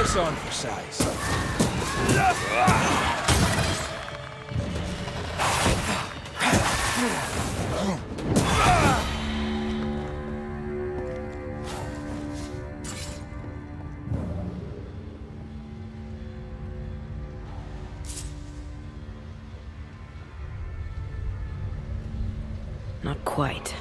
this on for size. Not quite.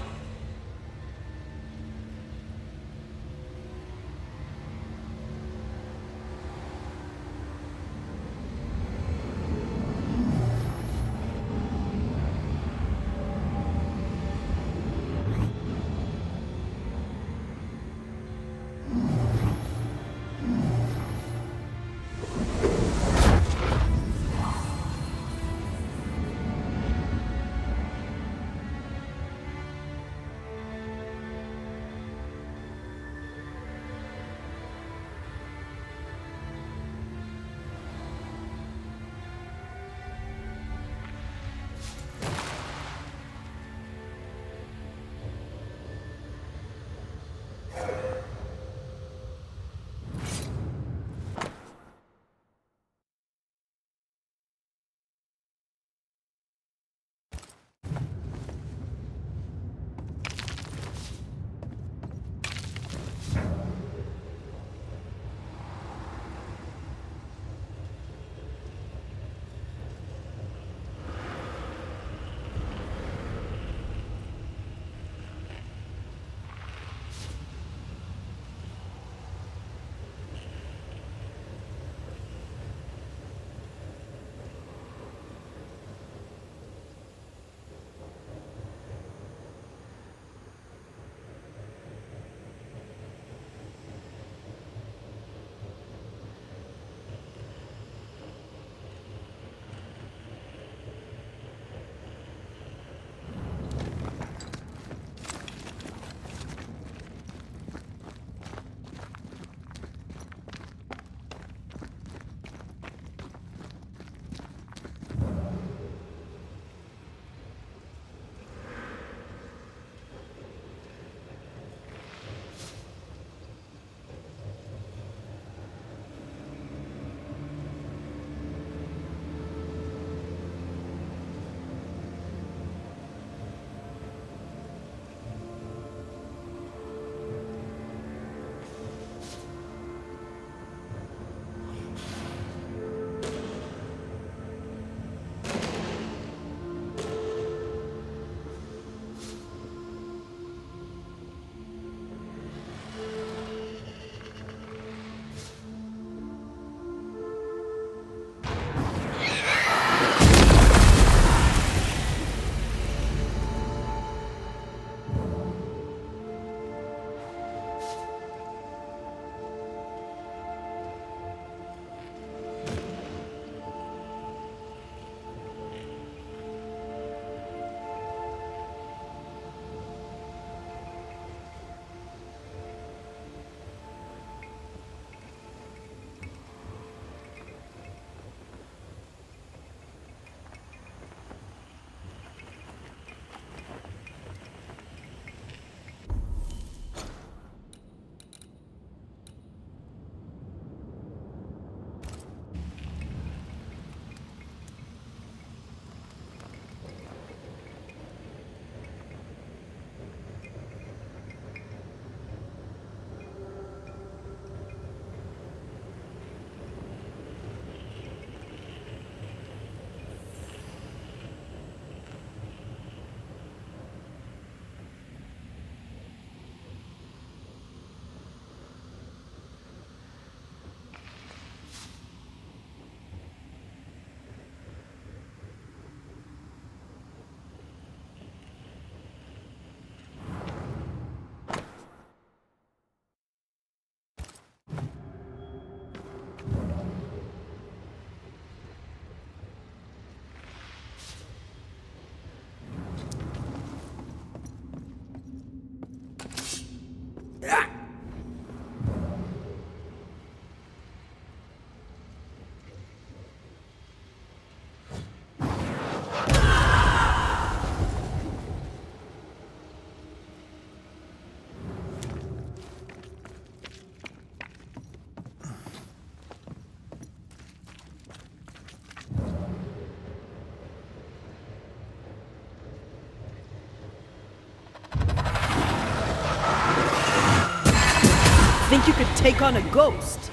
Think you could take on a ghost?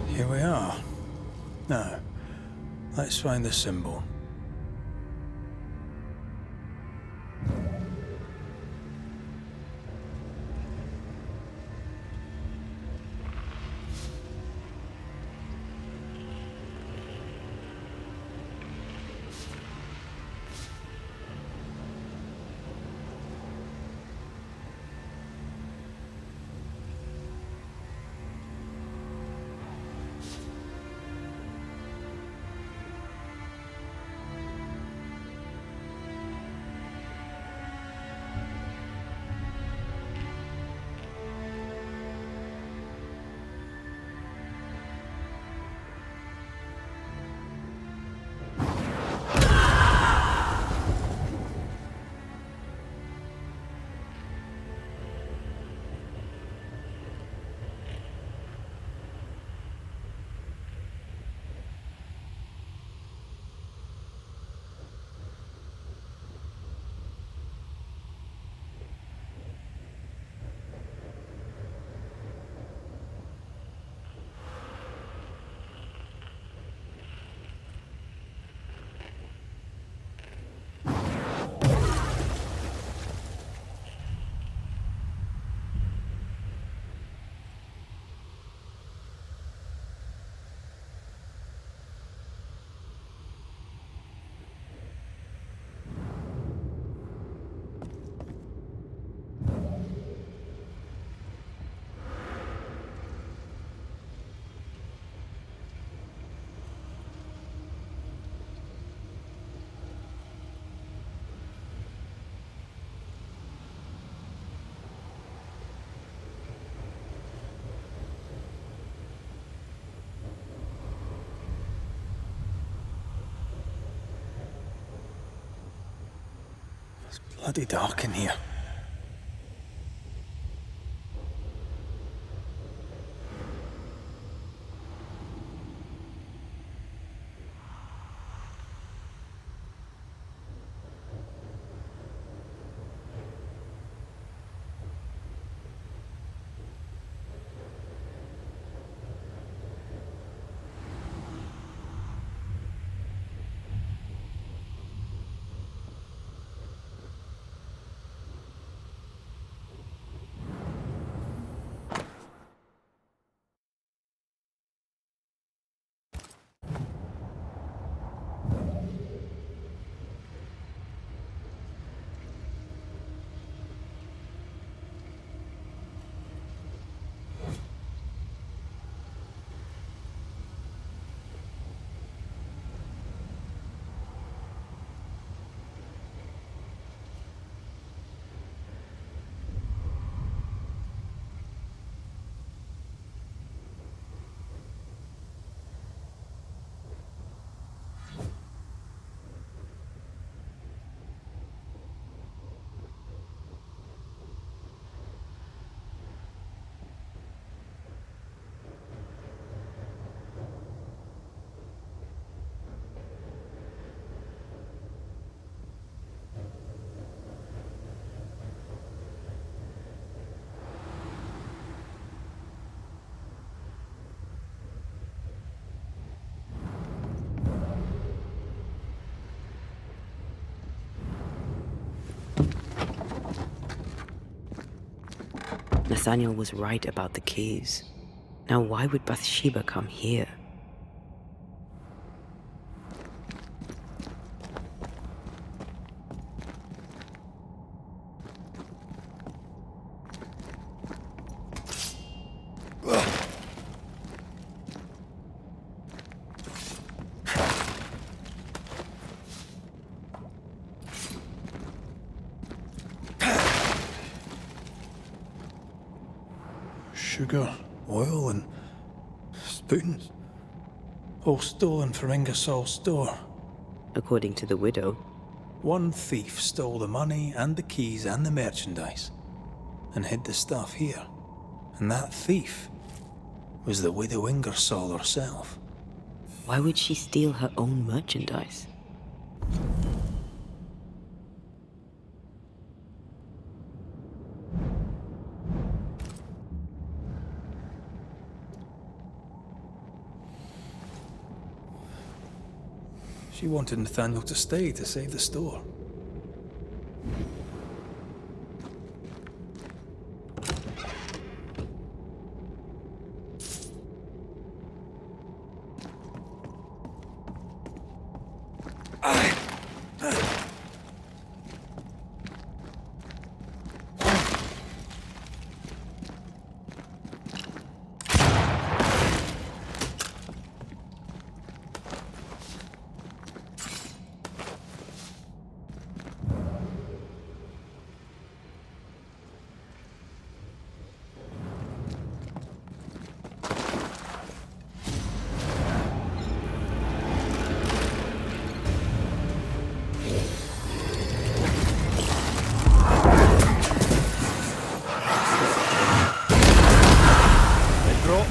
Here we are. Now, let's find the symbol. It's bloody dark in here. Nathaniel was right about the keys. Now why would Bathsheba come here? sugar, oil, and spoons. All stolen from Ingersoll's store. According to the widow. One thief stole the money and the keys and the merchandise and hid the stuff here. And that thief was the widow Ingersoll herself. Why would she steal her own merchandise? She wanted Nathaniel to stay to save the store.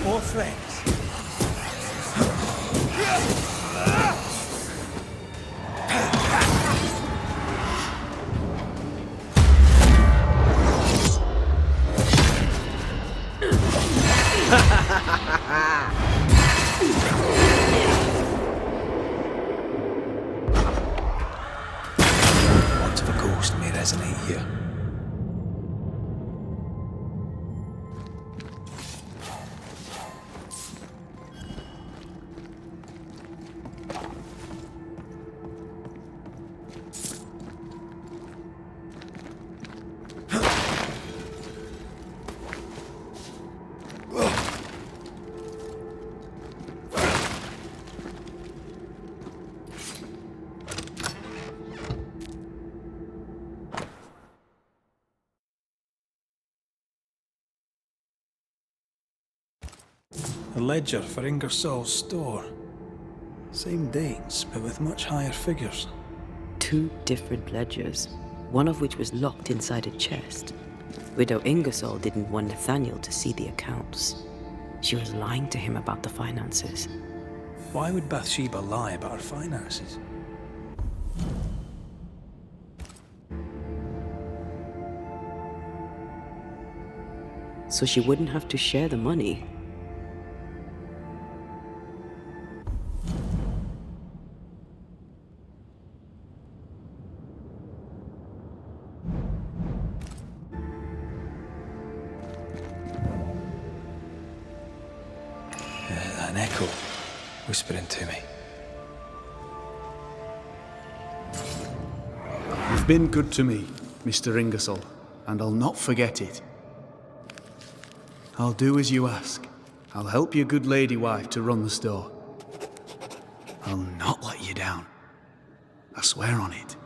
More friends. Want of a ghost may resonate here. A ledger for Ingersoll's store. Same dates, but with much higher figures. 2 different ledgers, one of which was locked inside a chest. Widow Ingersoll didn't want Nathaniel to see the accounts. She was lying to him about the finances. Why would Bathsheba lie about her finances? So she wouldn't have to share the money. An echo whispering to me. You've been good to me, Mr. Ingersoll, and I'll not forget it. I'll do as you ask. I'll help your good lady wife to run the store. I'll not let you down. I swear on it.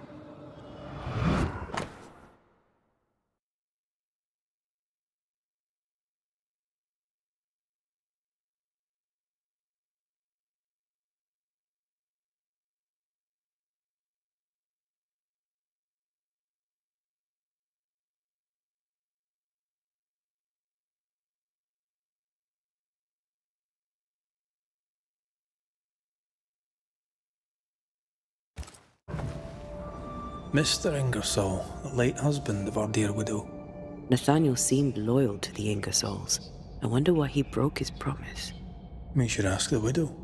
Mr. Ingersoll, the late husband of our dear widow. Nathaniel seemed loyal to the Ingersolls. I wonder why he broke his promise. We should ask the widow.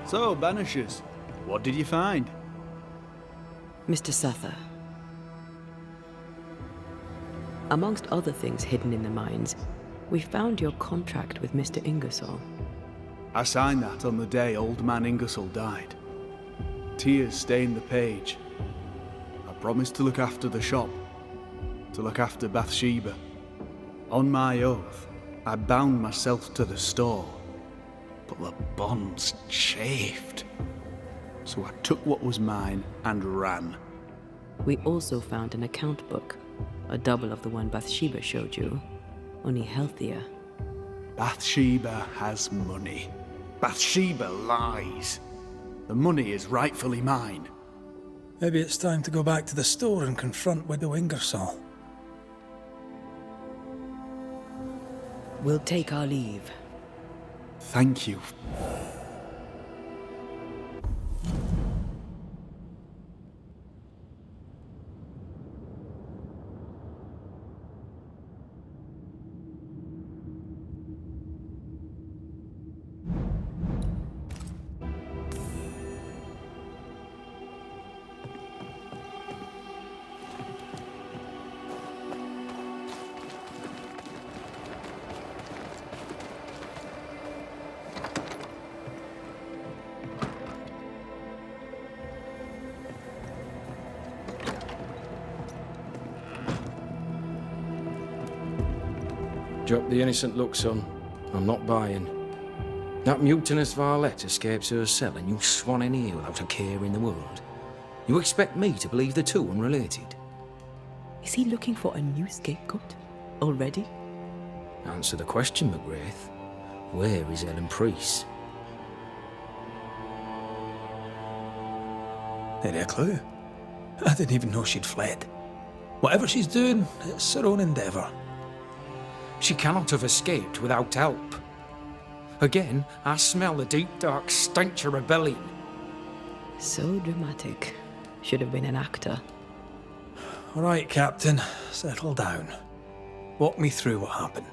So, Banishers, what did you find? Mr. Suther, amongst other things hidden in the mines, we found your contract with Mr. Ingersoll. I signed that on the day old man Ingersoll died. Tears stained the page. I promised to look after the shop, to look after Bathsheba. On my oath, I bound myself to the store, but the bonds chafed. So I took what was mine and ran. We also found an account book, a double of the one Bathsheba showed you, only healthier. Bathsheba has money. Bathsheba lies. The money is rightfully mine. Maybe it's time to go back to the store and confront Widow Ingersoll. We'll take our leave. Thank you. Drop the innocent look, son. I'm not buying. That mutinous varlet escapes her cell and you swan in here without a care in the world. You expect me to believe the two unrelated? Is he looking for a new scapegoat? Already? Answer the question, McGrath. Where is Ellen Priest? Any clue? I didn't even know she'd fled. Whatever she's doing, it's her own endeavour. She cannot have escaped without help. Again, I smell the deep, dark stench of rebellion. So dramatic. Should have been an actor. All right, Captain, settle down. Walk me through what happened.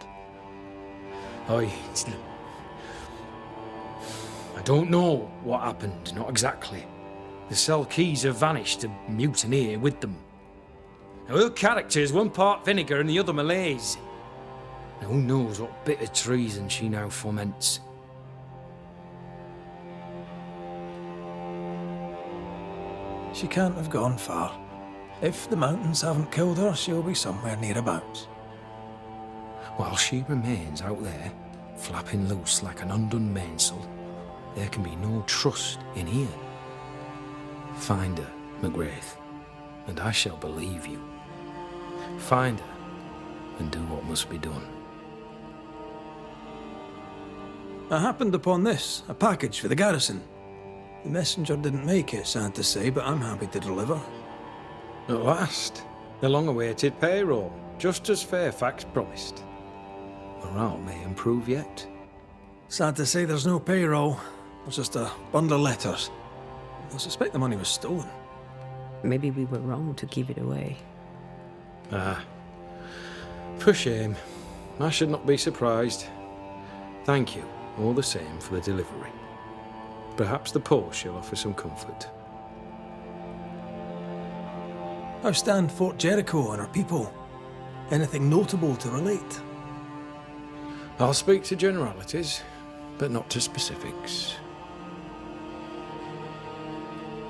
I don't know what happened, not exactly. The cell keys have vanished, the mutineer with them. Now, her character is one part vinegar and the other malaise. Now, who knows what bitter treason she now foments. She can't have gone far. If the mountains haven't killed her, she'll be somewhere nearabouts. While she remains out there, flapping loose like an undone mainsail, there can be no trust in here. Find her, McGrath, and I shall believe you. Find her, and do what must be done. I happened upon this, a package for the garrison. The messenger didn't make it, sad to say, but I'm happy to deliver. At last, the long-awaited payroll, just as Fairfax promised. Morale may improve yet. Sad to say there's no payroll. There's just a bundle of letters. I suspect the money was stolen. Maybe we were wrong to give it away. Ah, for shame. I should not be surprised. Thank you, all the same, for the delivery. Perhaps the post shall offer some comfort. How stand Fort Jericho and our people? Anything notable to relate? I'll speak to generalities, but not to specifics.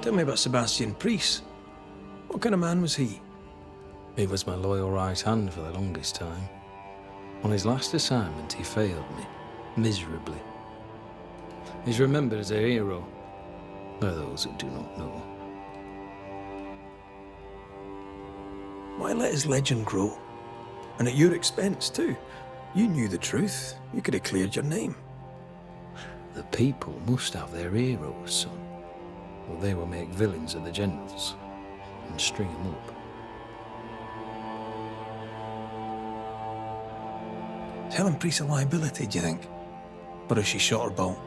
Tell me about Sebastian Priest. What kind of man was he? He was my loyal right hand for the longest time. On his last assignment, he failed me, miserably. He's remembered as a hero by those who do not know. Why let his legend grow? And at your expense, too. You knew the truth. You could have cleared your name. The people must have their heroes, son, or they will make villains of the generals and string them up. Is Helen Priest a liability, do you think? Or is she shot or bolt?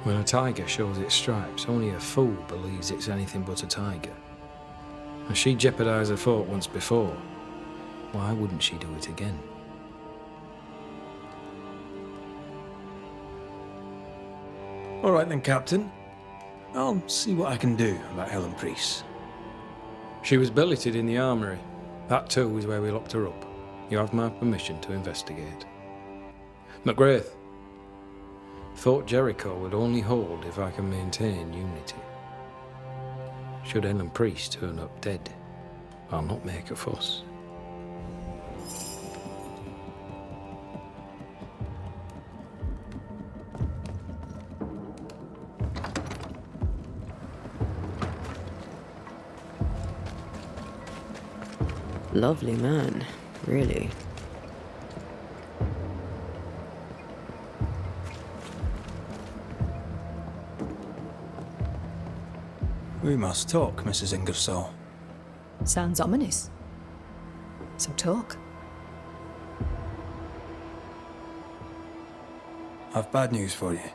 When a tiger shows its stripes, only a fool believes it's anything but a tiger. And she jeopardized a fort once before. Why wouldn't she do it again? All right then, Captain. I'll see what I can do about Helen Priest. She was billeted in the armory. That too is where we locked her up. You have my permission to investigate. McGrath. Fort Jericho would only hold if I can maintain unity. Should Helen Priest turn up dead, I'll not make a fuss. Lovely man, really. We must talk, Mrs. Ingersoll. Sounds ominous. So talk. I've bad news for you.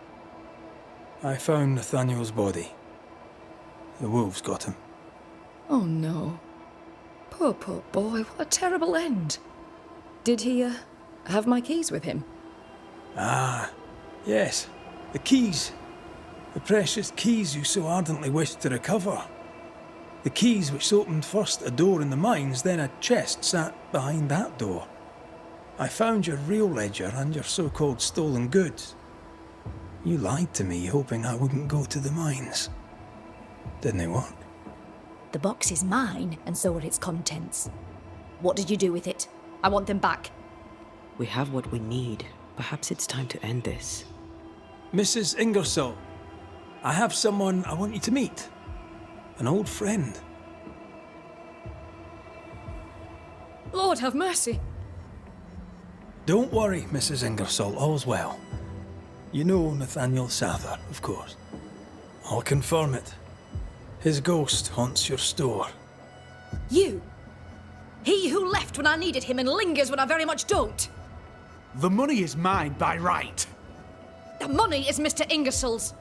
I found Nathaniel's body. The wolves got him. Oh no. Poor boy, what a terrible end. Did he, have my keys with him? Ah, yes. The keys. The precious keys you so ardently wished to recover. The keys which opened first a door in the mines, then a chest sat behind that door. I found your real ledger and your so-called stolen goods. You lied to me, hoping I wouldn't go to the mines. Didn't it work? The box is mine, and so are its contents. What did you do with it? I want them back. We have what we need. Perhaps it's time to end this. Mrs. Ingersoll, I have someone I want you to meet. An old friend. Lord have mercy. Don't worry, Mrs. Ingersoll, all's well. You know Nathaniel Sather, of course. I'll confirm it. His ghost haunts your store. You! He who left when I needed him and lingers when I very much don't! The money is mine by right. The money is Mr. Ingersoll's.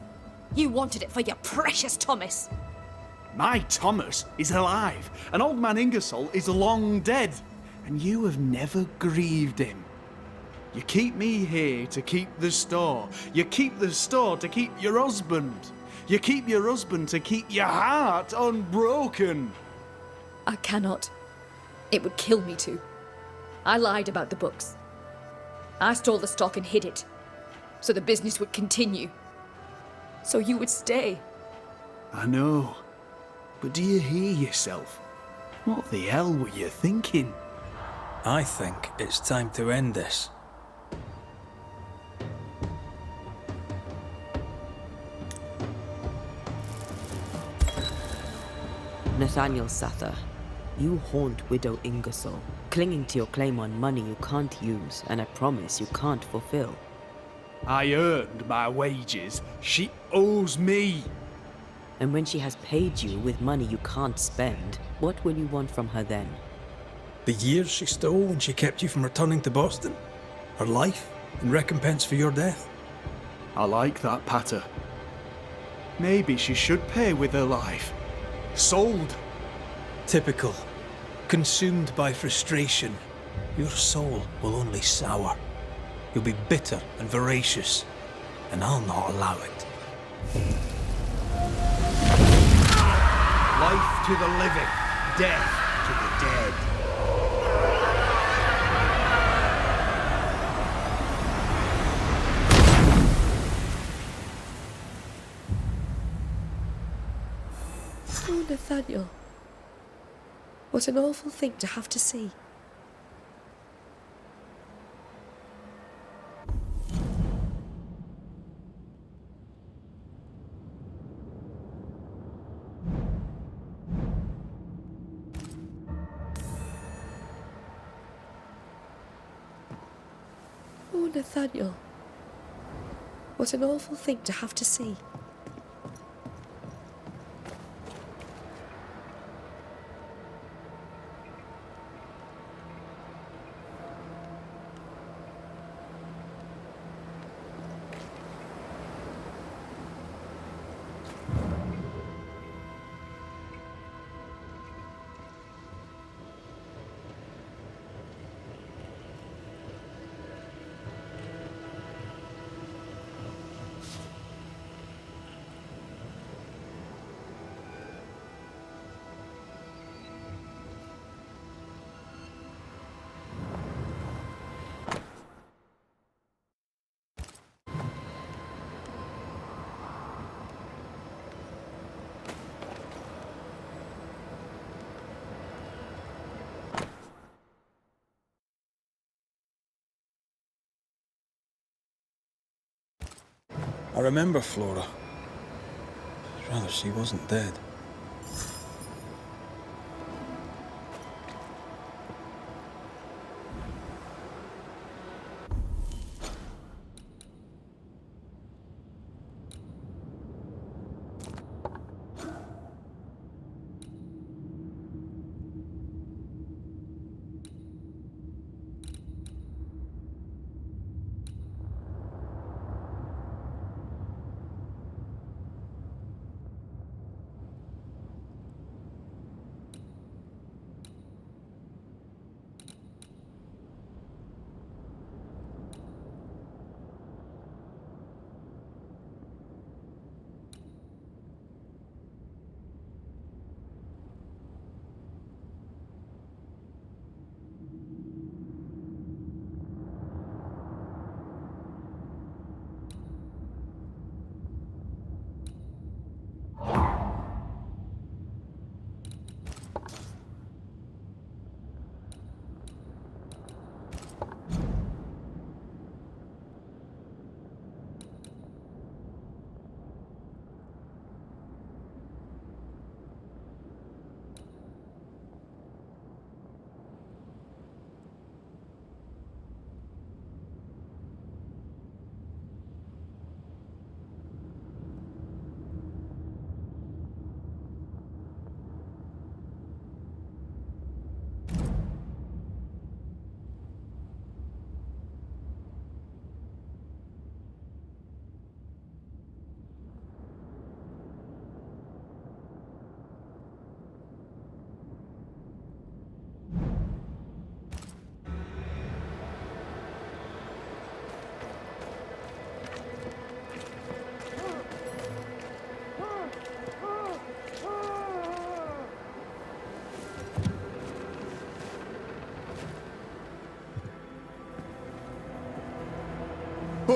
You wanted it for your precious Thomas. My Thomas is alive, and old man Ingersoll is long dead, and you have never grieved him. You keep me here to keep the store. You keep the store to keep your husband. You keep your husband to keep your heart unbroken. I cannot. It would kill me to. I lied about the books. I stole the stock and hid it, so the business would continue. So you would stay. I know. But do you hear yourself? What the hell were you thinking? I think it's time to end this. Nathaniel Sather, you haunt Widow Ingersoll, clinging to your claim on money you can't use and a promise you can't fulfill. I earned my wages. She owes me. And when she has paid you with money you can't spend, what will you want from her then? The years she stole when she kept you from returning to Boston? Her life in recompense for your death? I like that patter. Maybe she should pay with her life. Sold. Typical. Consumed by frustration, your soul will only sour. You'll be bitter and voracious, and I'll not allow it. Life to the living, death to the dead. Oh, Nathaniel. What an awful thing to have to see. Oh, Nathaniel. What an awful thing to have to see. I remember Flora. Rather, she wasn't dead.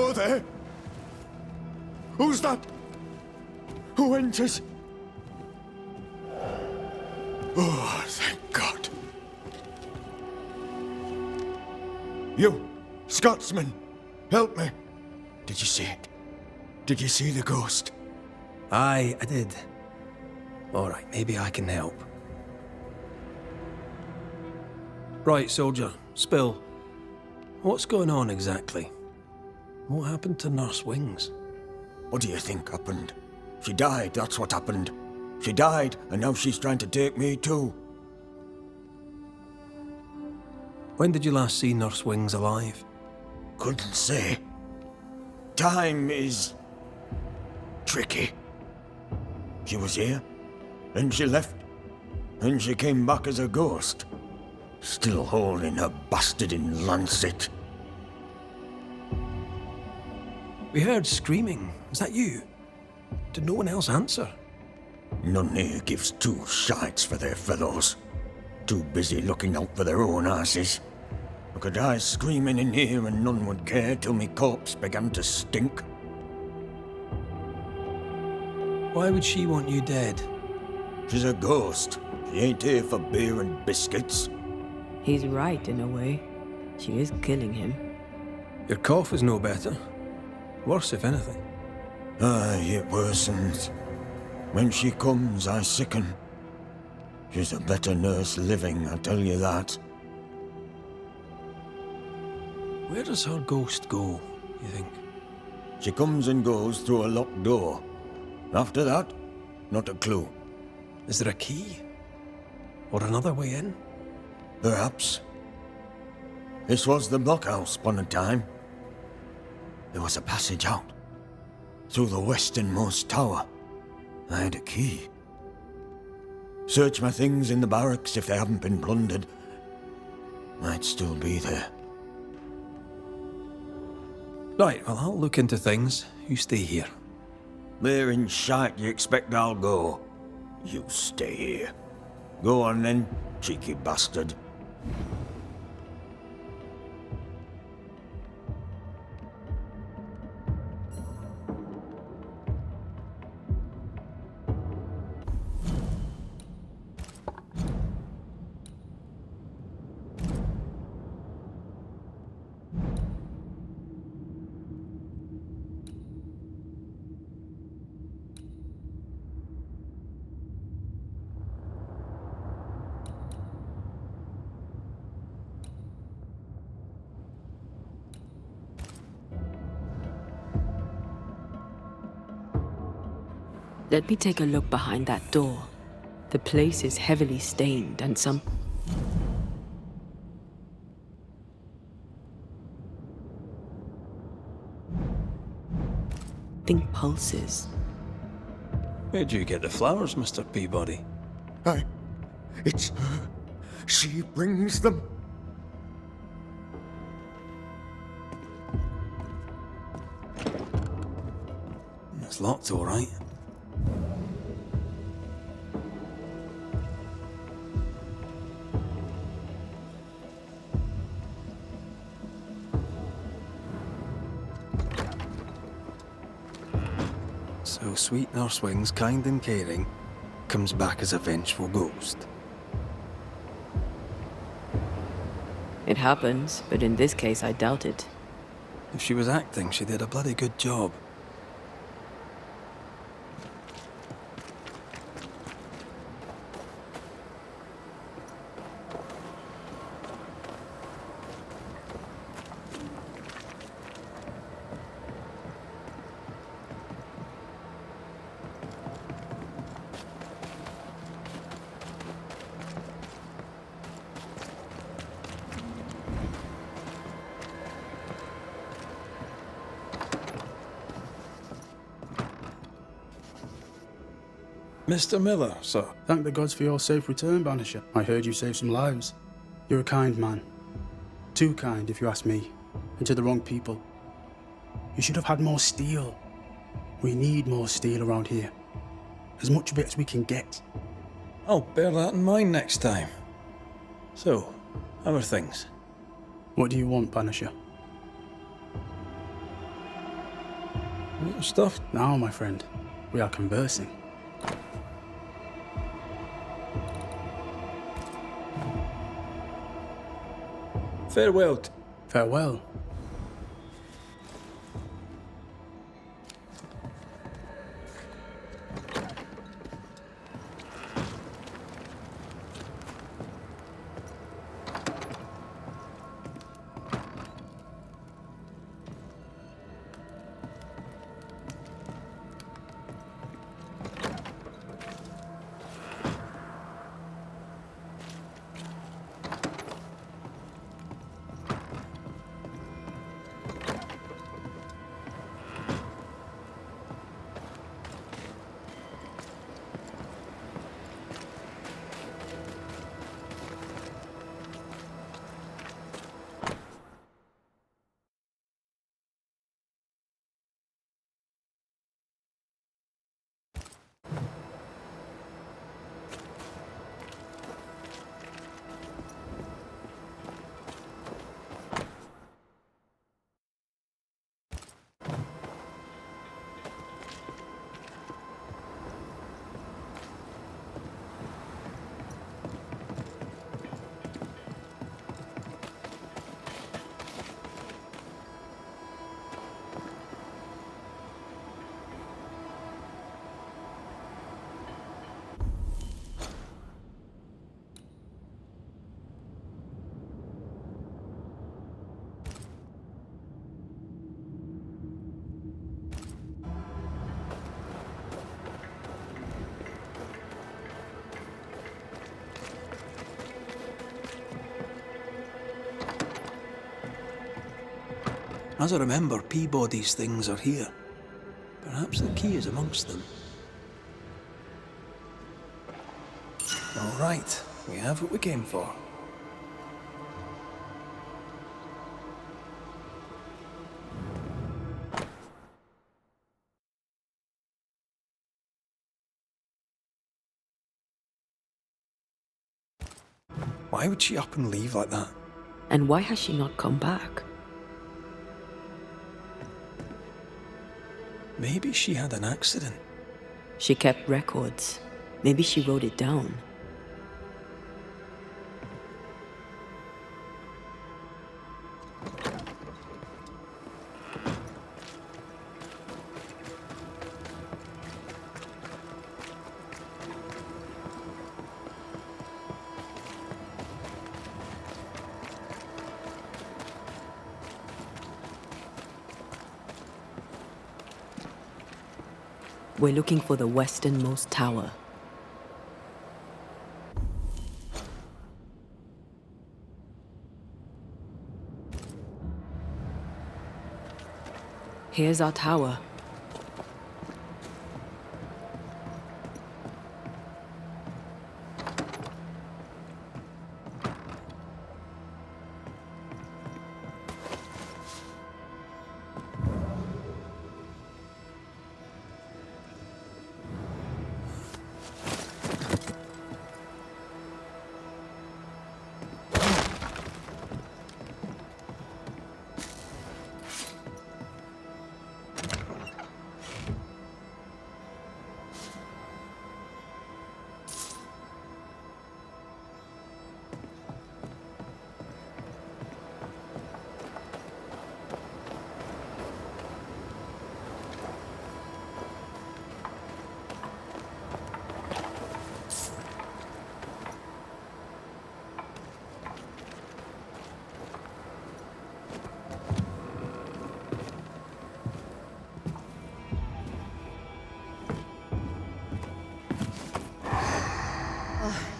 Oh, there! Who's that? Who enters? Oh, thank God. You, Scotsman, help me. Did you see it? Did you see the ghost? Aye, I did. All right, maybe I can help. Right, soldier, spill. What's going on exactly? What happened to Nurse Wings? What do you think happened? She died, that's what happened. She died, and now she's trying to take me too. When did you last see Nurse Wings alive? Couldn't say. Time is tricky. She was here, then she left, then she came back as a ghost. Still holding her bastard in lancet. We heard screaming. Is that you? Did no one else answer? None here gives two shites for their fellows. Too busy looking out for their own asses. I could die screaming in here and none would care till me corpse began to stink. Why would she want you dead? She's a ghost. She ain't here for beer and biscuits. He's right in a way. She is killing him. Your cough is no better. Worse, if anything. Aye, it worsens. When she comes, I sicken. She's a better nurse living, I tell you that. Where does her ghost go, you think? She comes and goes through a locked door. After that, not a clue. Is there a key? Or another way in? Perhaps. This was the blockhouse upon a time. There was a passage out. Through the westernmost tower. I had a key. Search my things in the barracks if they haven't been plundered. Might still be there. Right, well, I'll look into things. You stay here. Where in shite you expect I'll go? You stay here. Go on then, cheeky bastard. Let me take a look behind that door. The place is heavily stained and some... Think pulses. Where'd you get the flowers, Mr. Peabody? It's her. She brings them. It's locked, all right. So sweet Nurse Wings, kind and caring, comes back as a vengeful ghost. It happens, but in this case I doubt it. If she was acting, she did a bloody good job. Mr. Miller, sir. Thank the gods for your safe return, Banisher. I heard you saved some lives. You're a kind man. Too kind, if you ask me. And to the wrong people. You should have had more steel. We need more steel around here. As much of it as we can get. I'll bear that in mind next time. So, how are things? What do you want, Banisher? Stuff? Now, my friend, we are conversing. Farewell. Farewell. As I remember, Peabody's things are here. Perhaps the key is amongst them. All right, we have what we came for. Why would she up and leave like that? And why has she not come back? Maybe she had an accident. She kept records. Maybe she wrote it down. We're looking for the westernmost tower. Here's our tower.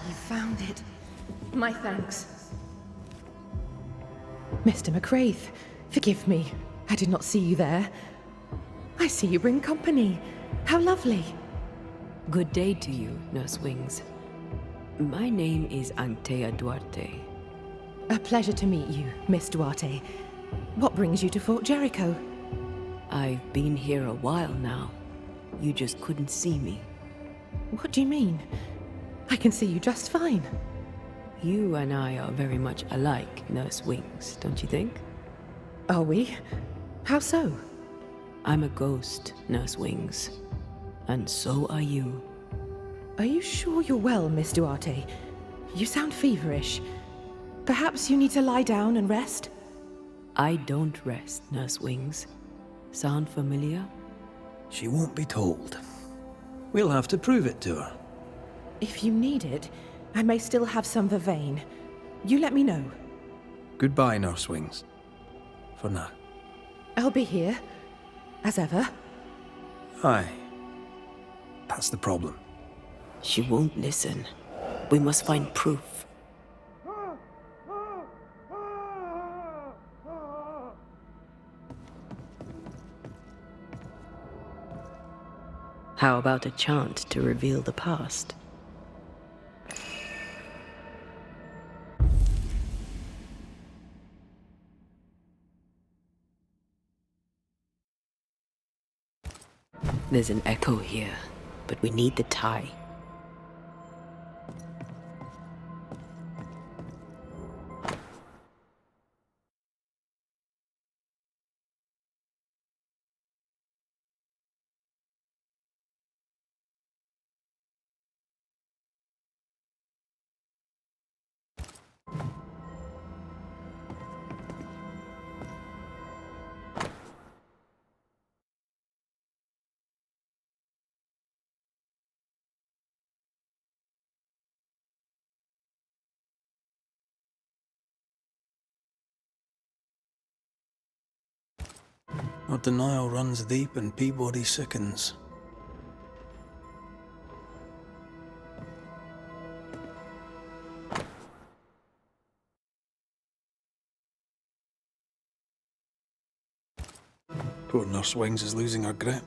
You found it. My thanks. Mr. McWraith, forgive me. I did not see you there. I see you bring company. How lovely. Good day to you, Nurse Wings. My name is Antea Duarte. A pleasure to meet you, Miss Duarte. What brings you to Fort Jericho? I've been here a while now. You just couldn't see me. What do you mean? I can see you just fine. You and I are very much alike, Nurse Wings, don't you think? Are we? How so? I'm a ghost, Nurse Wings. And so are you. Are you sure you're well, Miss Duarte? You sound feverish. Perhaps you need to lie down and rest? I don't rest, Nurse Wings. Sound familiar? She won't be told. We'll have to prove it to her. If you need it, I may still have some vervain. You let me know. Goodbye, Nurse Wings. For now. I'll be here, as ever. Aye. That's the problem. She won't listen. We must find proof. How about a chant to reveal the past? There's an echo here, but we need the tie. Our denial runs deep and Peabody sickens. Poor Nurse Wings is losing her grip.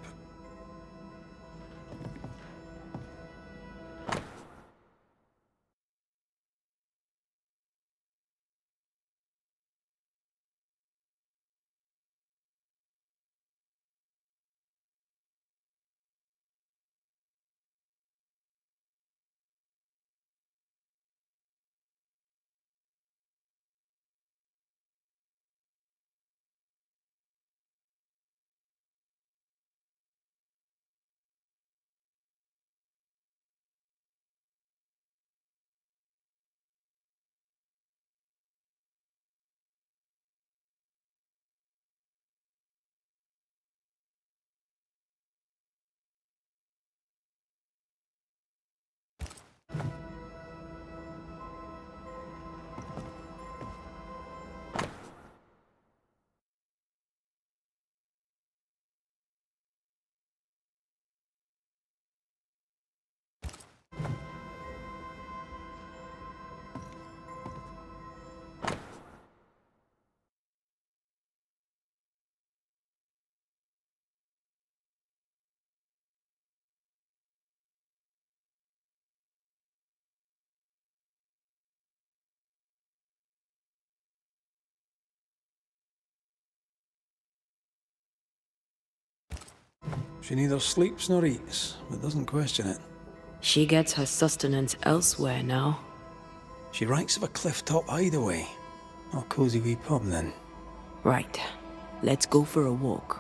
She neither sleeps nor eats, but doesn't question it. She gets her sustenance elsewhere now. She writes of a cliff-top hideaway. A cozy wee pub, then. Right. Let's go for a walk.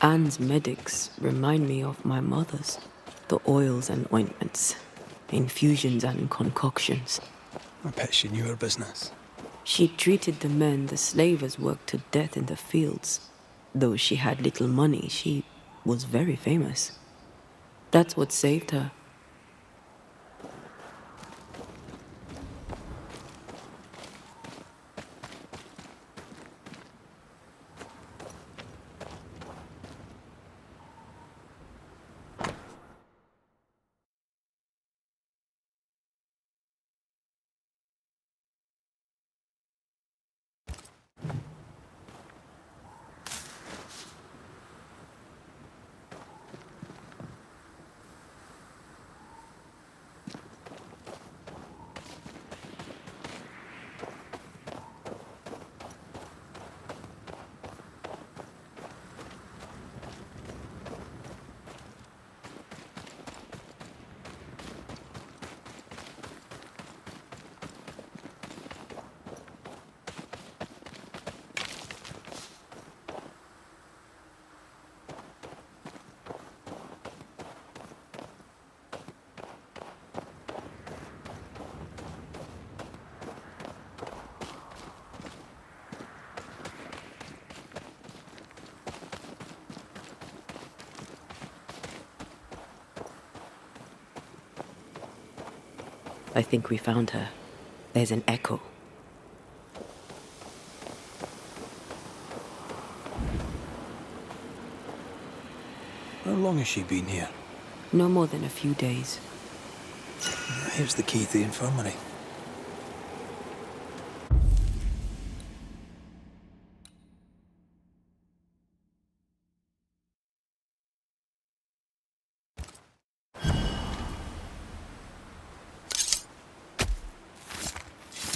Anne's medics remind me of my mother's. The oils and ointments, infusions and concoctions. I bet she knew her business. She treated the men the slavers worked to death in the fields. Though she had little money, she was very famous. That's what saved her. I think we found her. There's an echo. How long has she been here? No more than a few days. Here's the key to the infirmary.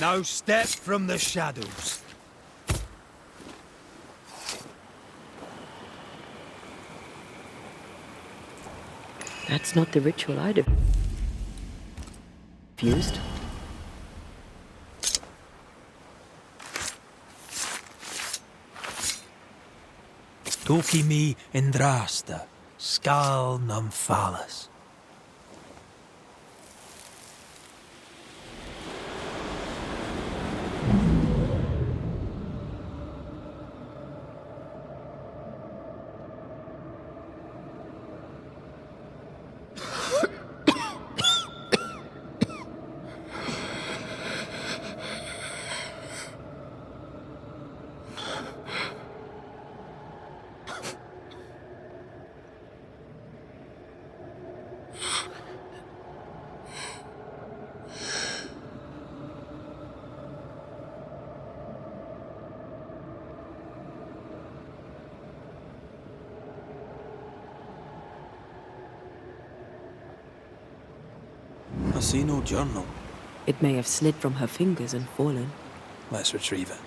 No step from the shadows. That's not the ritual I'd have used. Toki mi indrasta, skal nam falas. I see no journal. It may have slid from her fingers and fallen. Let's retrieve it.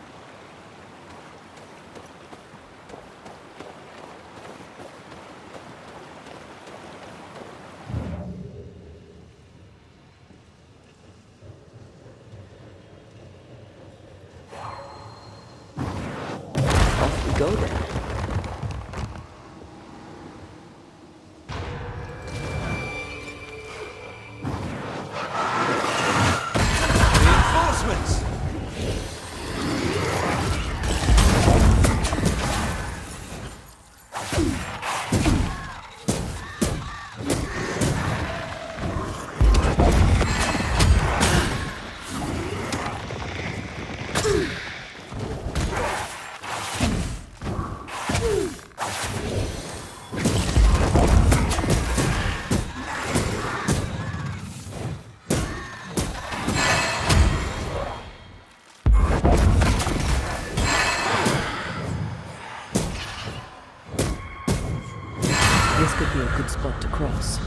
Off we go then. Reinforcements! This could be a good spot to cross.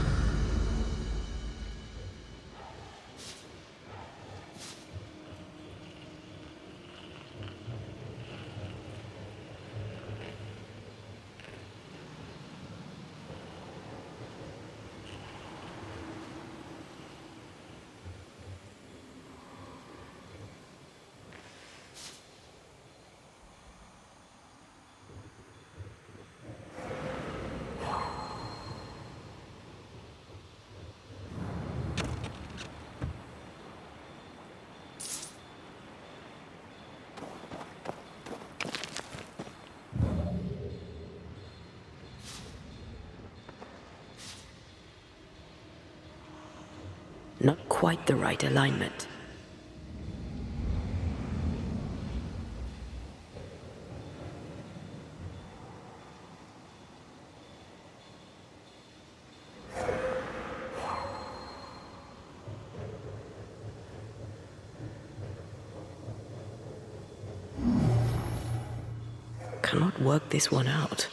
Not quite the right alignment. Cannot work this one out.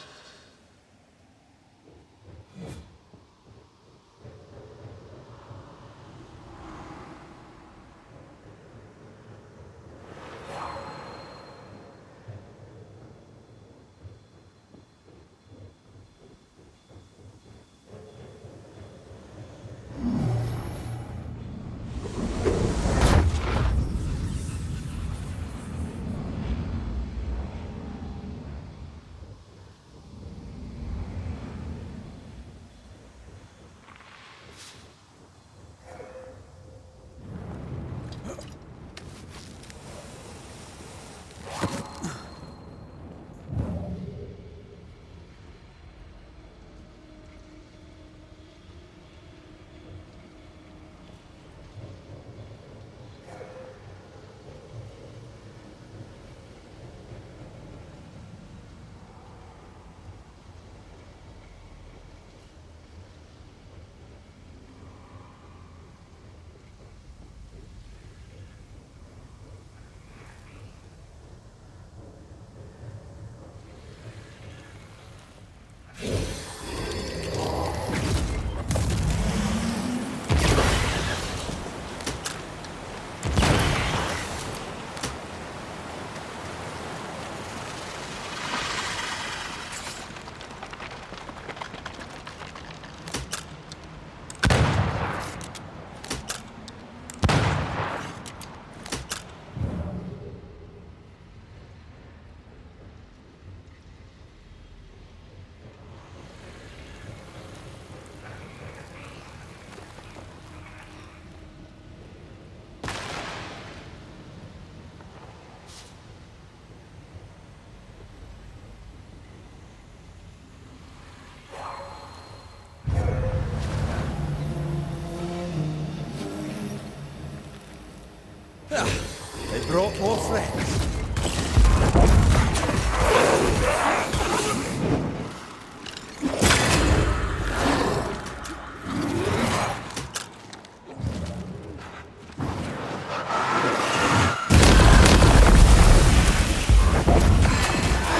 They brought more friends.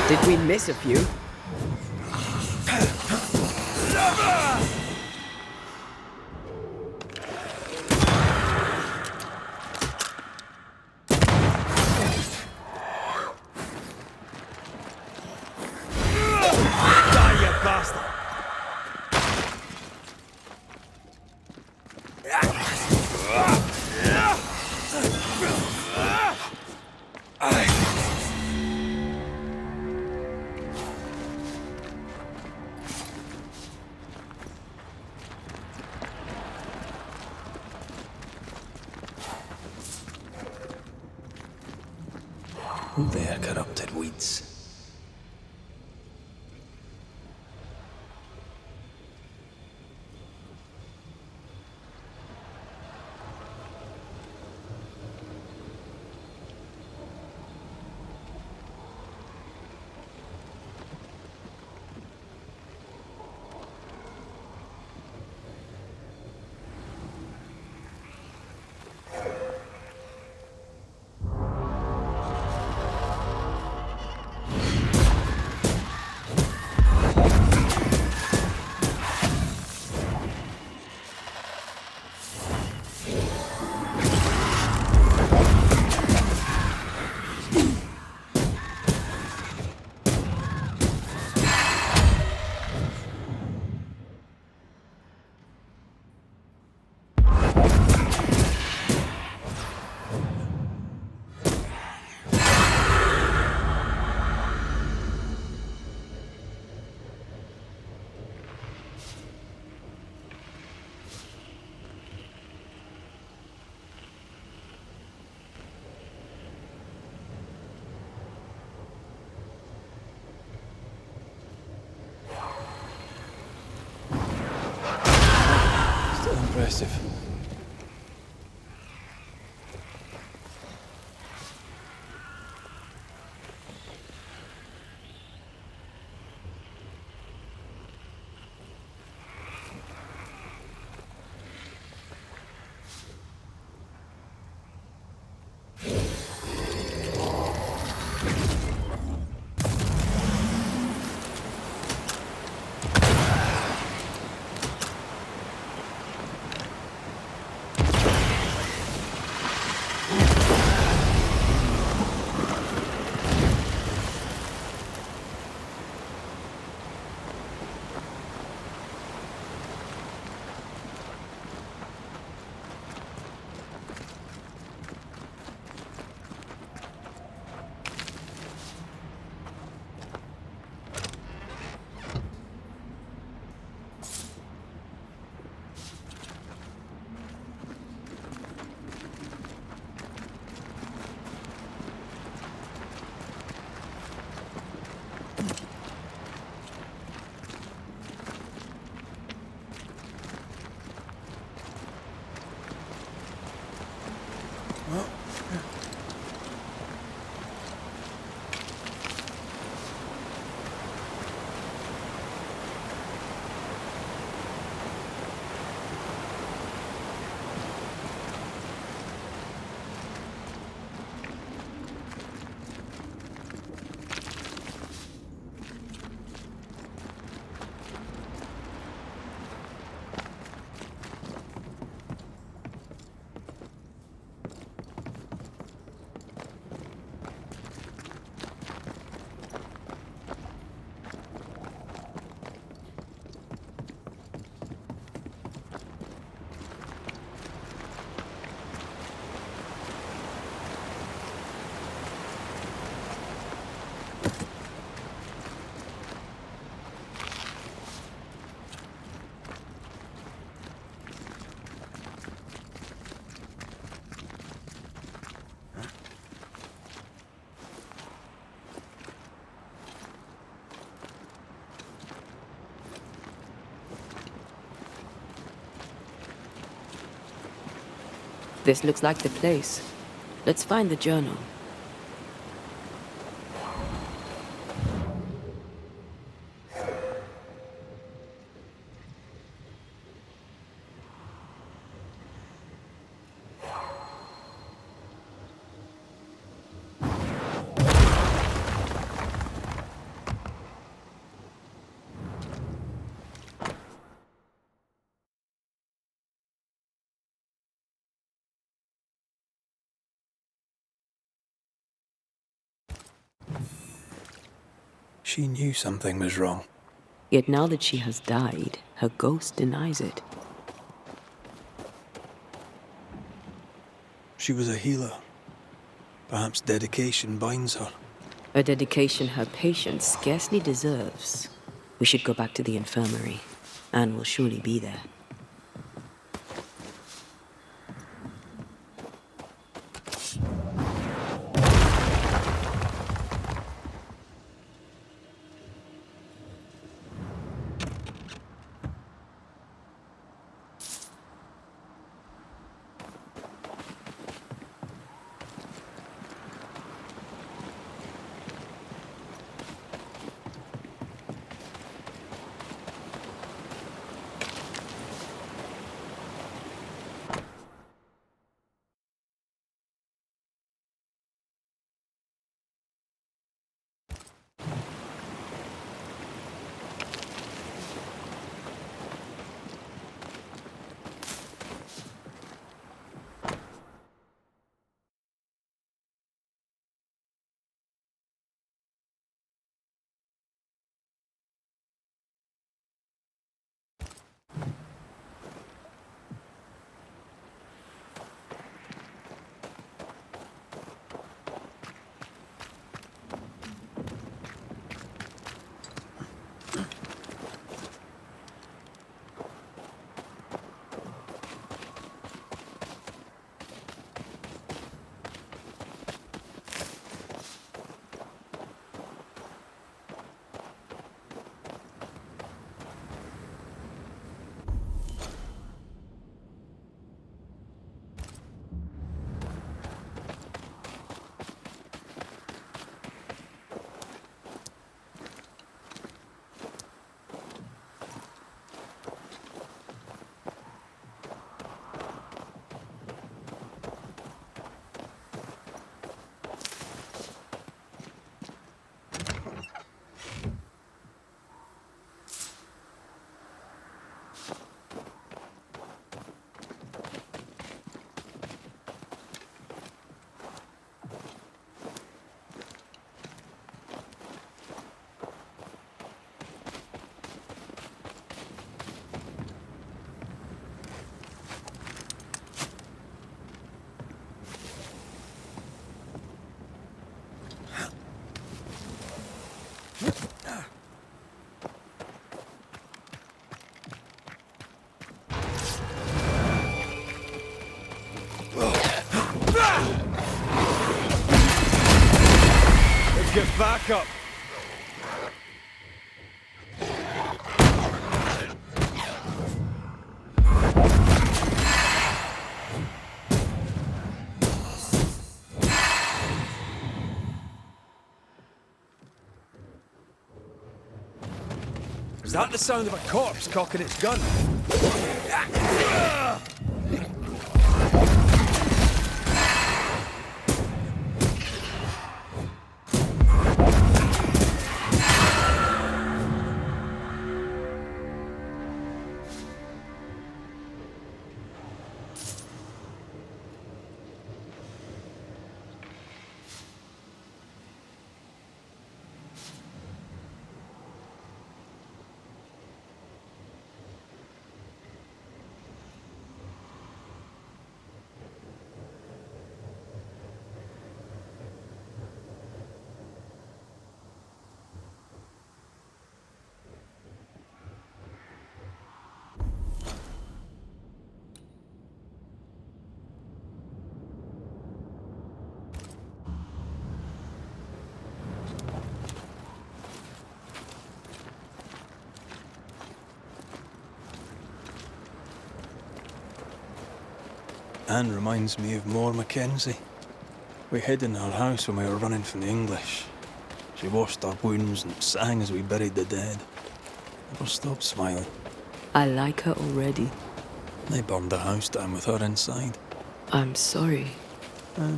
Did we miss a few? They're corrupted weeds. impressive. This looks like the place. Let's find the journal. She knew something was wrong. Yet now that she has died, her ghost denies it. She was a healer. Perhaps dedication binds her. A dedication her patient scarcely deserves. We should go back to the infirmary. Anne will surely be there. Back up! Is that the sound of a corpse cocking its gun? Anne reminds me of More Mackenzie. We hid in her house when we were running from the English. She washed our wounds and sang as we buried the dead. Never stopped smiling. I like her already. They burned the house down with her inside. I'm sorry.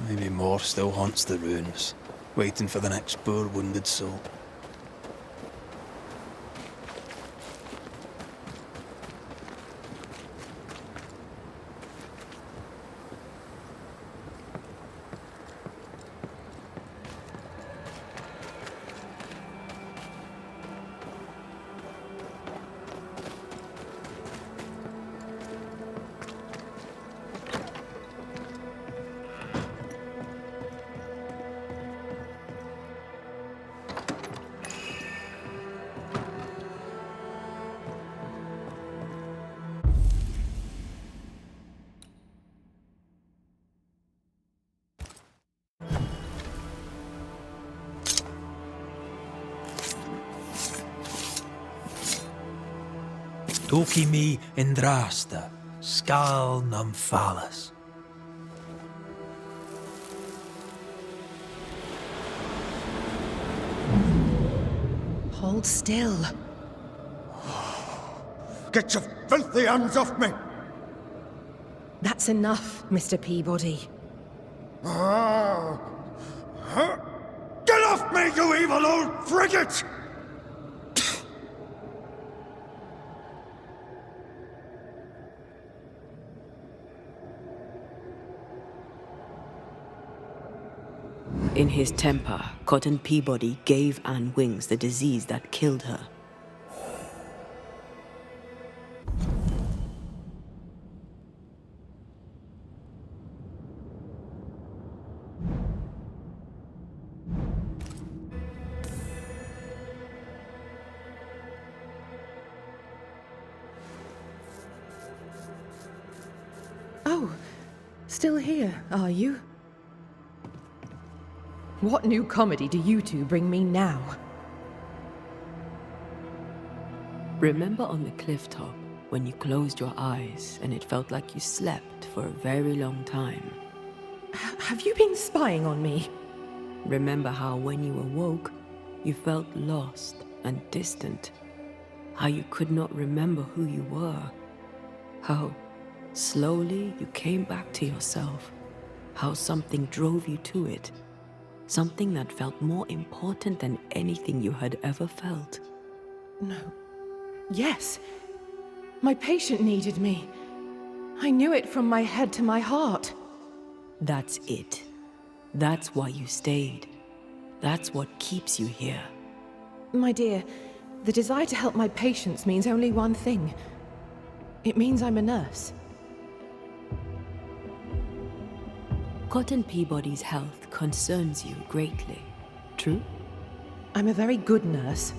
Maybe more still haunts the ruins, waiting for the next poor wounded soul. Toki mi indrasta, skal nam falas. Hold still. Get your filthy hands off me! That's enough, Mr. Peabody. Get off me, you evil old frigate! In his temper, Cotton Peabody gave Anne Wings the disease that killed her. Oh, still here, are you? What new comedy do you two bring me now? Remember on the cliff top when you closed your eyes and it felt like you slept for a very long time? Have you been spying on me? Remember how when you awoke, you felt lost and distant? How you could not remember who you were? How slowly you came back to yourself? How something drove you to it? Something that felt more important than anything you had ever felt. No. Yes. My patient needed me. I knew it from my head to my heart. That's it. That's why you stayed. That's what keeps you here. My dear, the desire to help my patients means only one thing. It means I'm a nurse. Cotton Peabody's health concerns you greatly, true? I'm a very good nurse.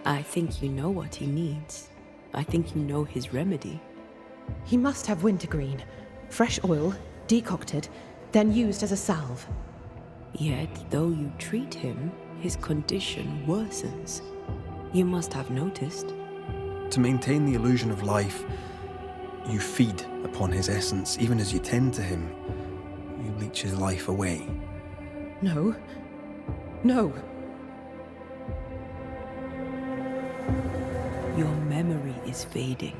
I think you know what he needs. I think you know his remedy. He must have wintergreen. Fresh oil, decocted, then used as a salve. Yet, though you treat him, his condition worsens. You must have noticed. To maintain the illusion of life, you feed upon his essence. Even as you tend to him, you leech his life away. No. No. Your memory is fading.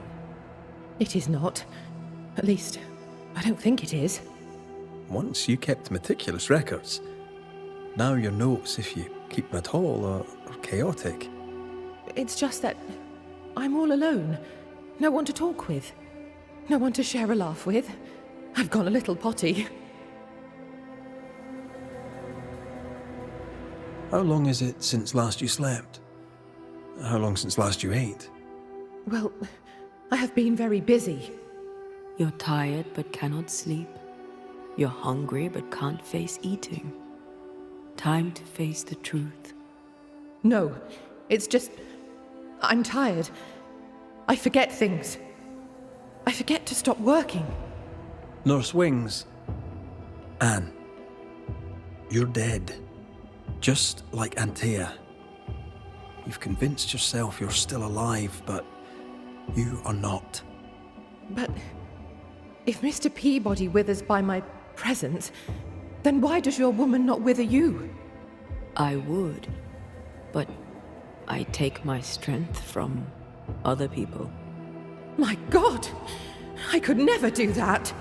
It is not. At least, I don't think it is. Once you kept meticulous records. Now your notes, if you keep them at all, are chaotic. It's just that I'm all alone. No one to talk with. No one to share a laugh with. I've gone a little potty. How long is it since last you slept? How long since last you ate? Well, I have been very busy. You're tired but cannot sleep. You're hungry but can't face eating. Time to face the truth. No, it's just... I'm tired. I forget things. I forget to stop working. Nurse Wings. Anne. You're dead. Just like Antea. You've convinced yourself you're still alive, but you are not. But if Mr. Peabody withers by my presence, then why does your woman not wither you? I would, but I take my strength from other people. My God! I could never do that!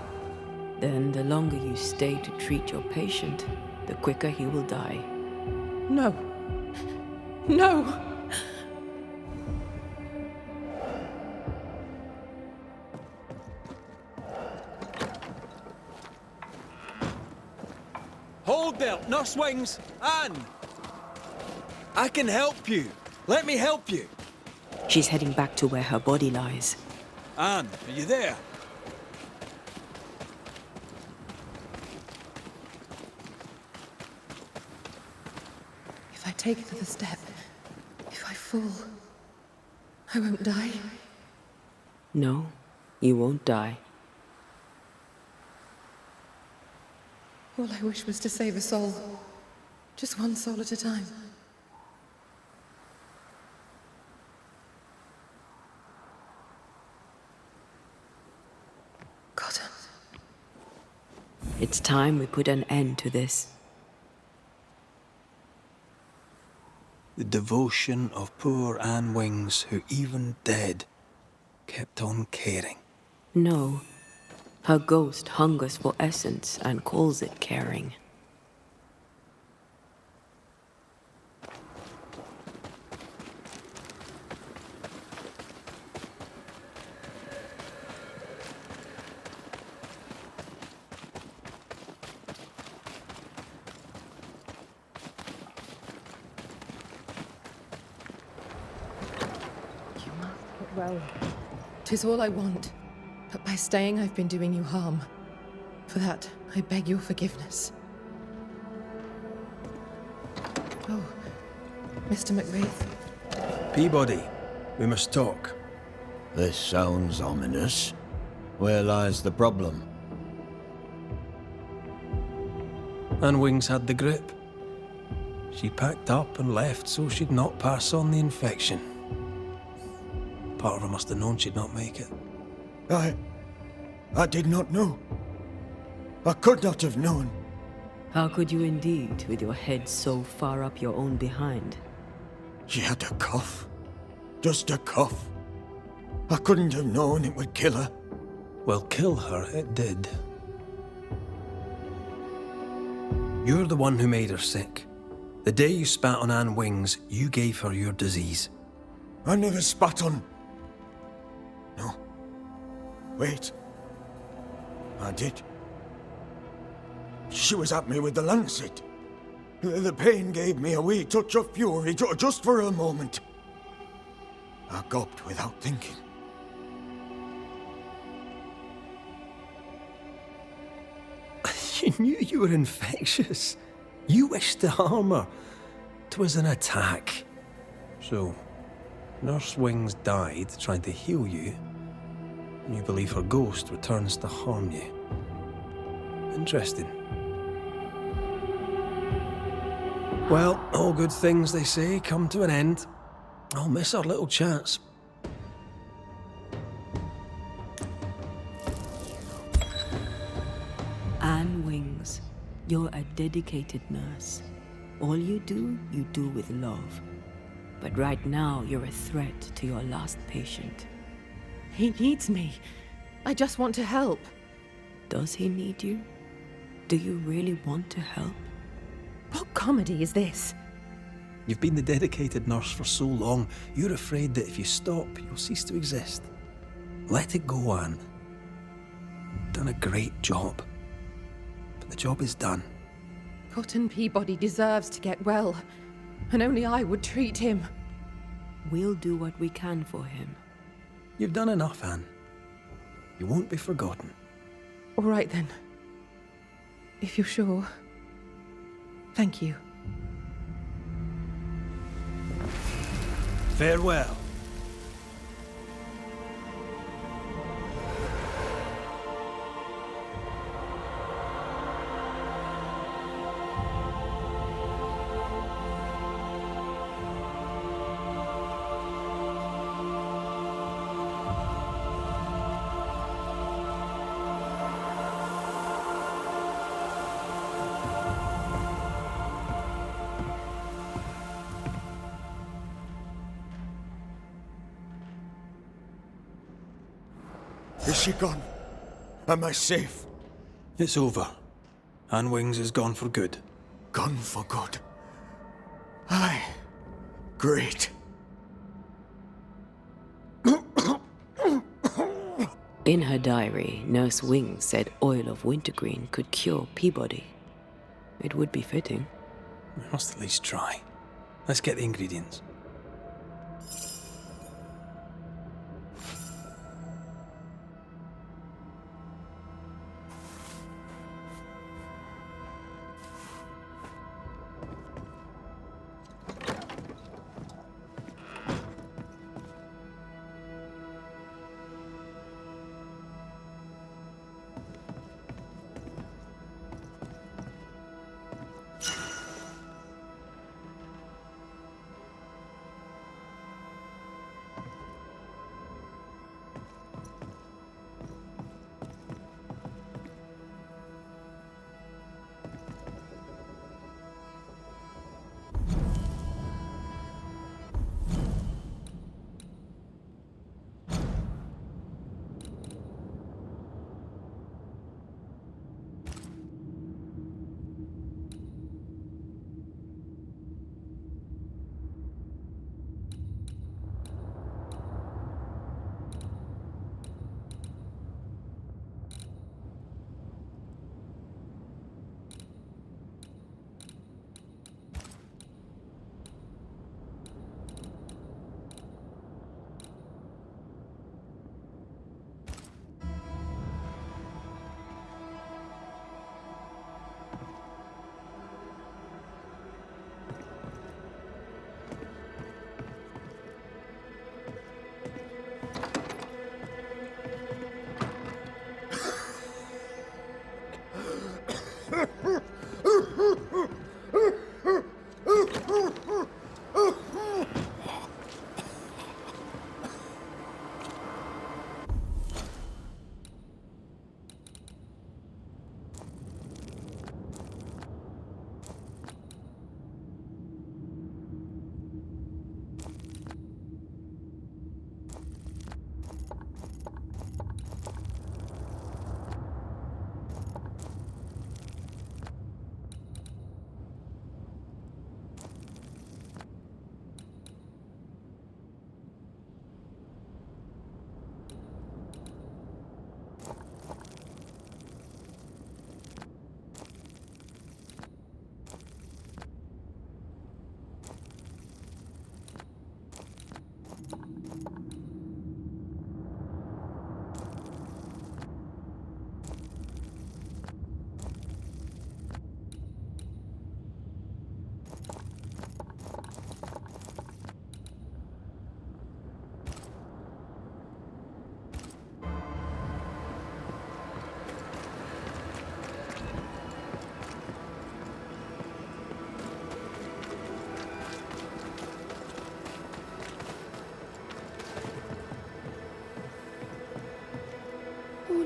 Then the longer you stay to treat your patient, the quicker he will die. No. No! Hold there, Nurse Wings! Anne! I can help you. Let me help you. She's heading back to where her body lies. Anne, are you there? If I take another step, if I fall, I won't die. No, you won't die. All I wish was to save a soul. Just one soul at a time. Cotton. It's time we put an end to this. The devotion of poor Anne Wings, who even dead, kept on caring. No. Her ghost hungers for essence and calls it caring. You must get well. 'Tis all I want. But by staying, I've been doing you harm. For that, I beg your forgiveness. Oh, Mr. McWraith. Peabody, we must talk. This sounds ominous. Where lies the problem? Anne Wings had the grip. She packed up and left so she'd not pass on the infection. Part of her must have known she'd not make it. I did not know. I could not have known. How could you indeed, with your head so far up your own behind? She had a cough. Just a cough. I couldn't have known it would kill her. Well, kill her it did. You're the one who made her sick. The day you spat on Anne Wings, you gave her your disease. I never spat on... No. Wait. I did. She was at me with the lancet. The pain gave me a wee touch of fury, just for a moment. I gulped without thinking. You knew you were infectious. You wished to harm her. 'Twas an attack. So, Nurse Wings died trying to heal you, and you believe her ghost returns to harm you. Interesting. Well, all good things, they say, come to an end. I'll miss our little chance. Anne Wings, you're a dedicated nurse. All you do with love. But right now, you're a threat to your last patient. He needs me. I just want to help. Does he need you? Do you really want to help? What comedy is this? You've been the dedicated nurse for so long, you're afraid that if you stop, you'll cease to exist. Let it go, Anne. You've done a great job. But the job is done. Cotton Peabody deserves to get well, and only I would treat him. We'll do what we can for him. You've done enough, Anne. You won't be forgotten. All right then. If you're sure. Thank you. Farewell. Is she gone? Am I safe? It's over. Anne Wings is gone for good. Gone for good. Aye. Great. In her diary, Nurse Wings said oil of wintergreen could cure Peabody. It would be fitting. We must at least try. Let's get the ingredients.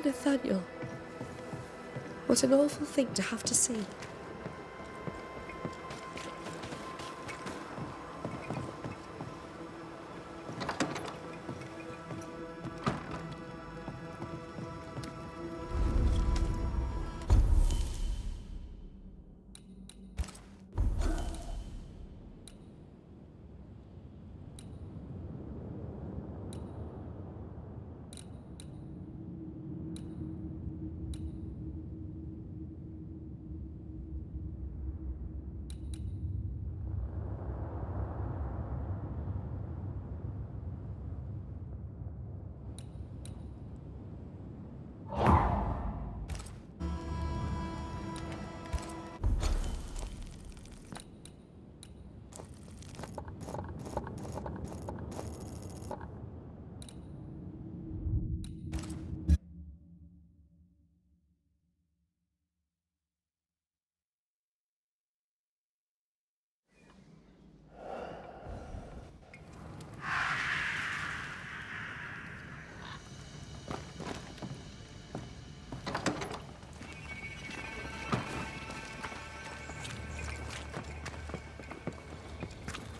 Nathaniel. What an awful thing to have to see.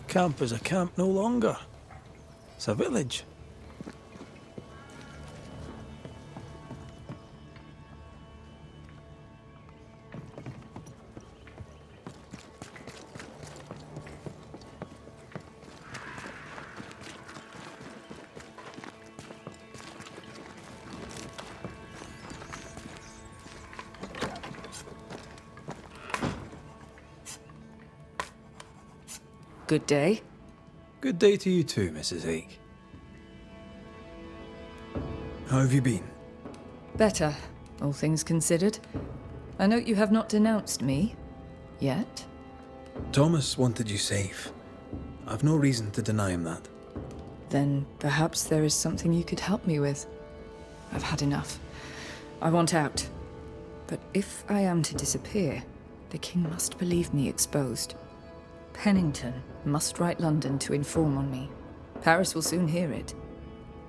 Camp is a camp no longer. It's a village. Good day. Good day to you too, Mrs. Ake. How have you been? Better, all things considered. I note you have not denounced me. Yet. Thomas wanted you safe. I've no reason to deny him that. Then perhaps there is something you could help me with. I've had enough. I want out. But if I am to disappear, the king must believe me exposed. Pennington must write London to inform on me. Paris will soon hear it.